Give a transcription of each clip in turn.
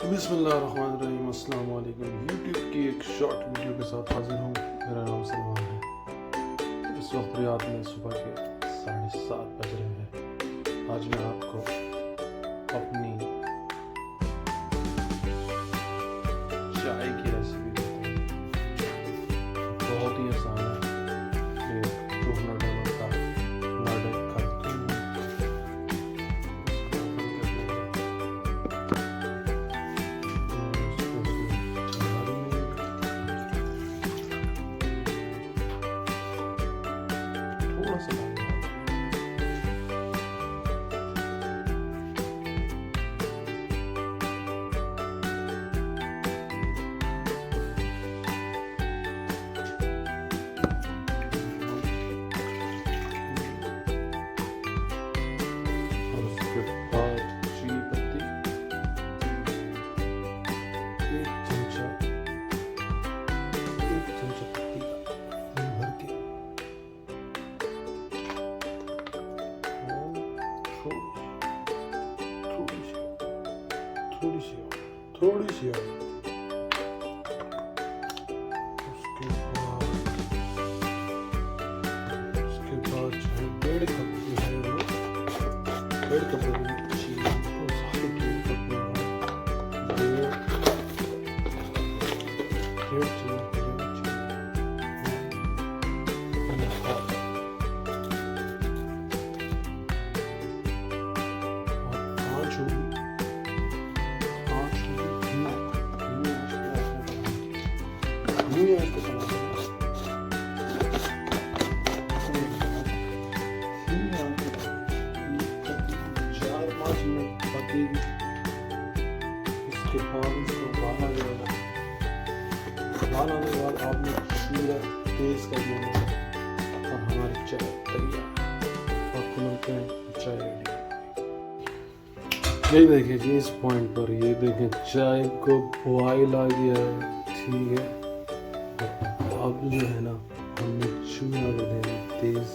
बिस्मिल्लाहिर्रहमानिर्रहीम। अस्सलाम वालेकुम। यूट्यूब की एक शॉर्ट वीडियो के साथ हाजिर हूँ। मेरा नाम सलमान है। इस वक्त रियाद में सुबह के 7:30 बज रहे हैं। आज मैं आपको अपनी चाय की रेसिपी देता हूँ। बहुत ही आसान है। एक 200 ml का मर्ड खरीदते हैं। थोड़ा सा और उसके बाद चीनी पत्ती, एक चमचा पत्ती का भर के, थोड़ी सी उसके बाद जो है 1.5 कप जो है वो 1.5 कप चीनी को सारे 1.5 कप में 1.5 चम्मच इसके बाद इसको उबाला जाएगा। उबाल आने के बाद आपने चूल्हा तेज कर देना है और हमारी चाय तैयार। आपको मिलते हैं चाय रेडी। यही देखिए जी, इस पॉइंट पर ये देखें चाय को बॉयल आ गया है। ठीक है, अब जो है ना हमने चूल्हा को देना तेज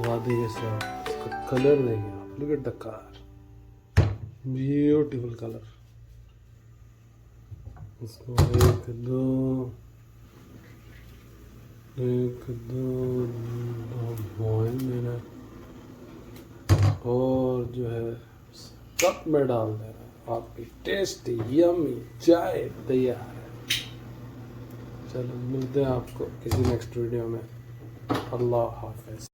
वादे के साथ। इसका कलर देखिए आप, look at the colour, beautiful colour. इसको एक दो बॉयल देना और जो है कप में डाल देना। आपकी टेस्टी यम्मी चाय तैयार है। चलो मिलते हैं आपको किसी नेक्स्ट वीडियो में। अल्लाह हाफिज।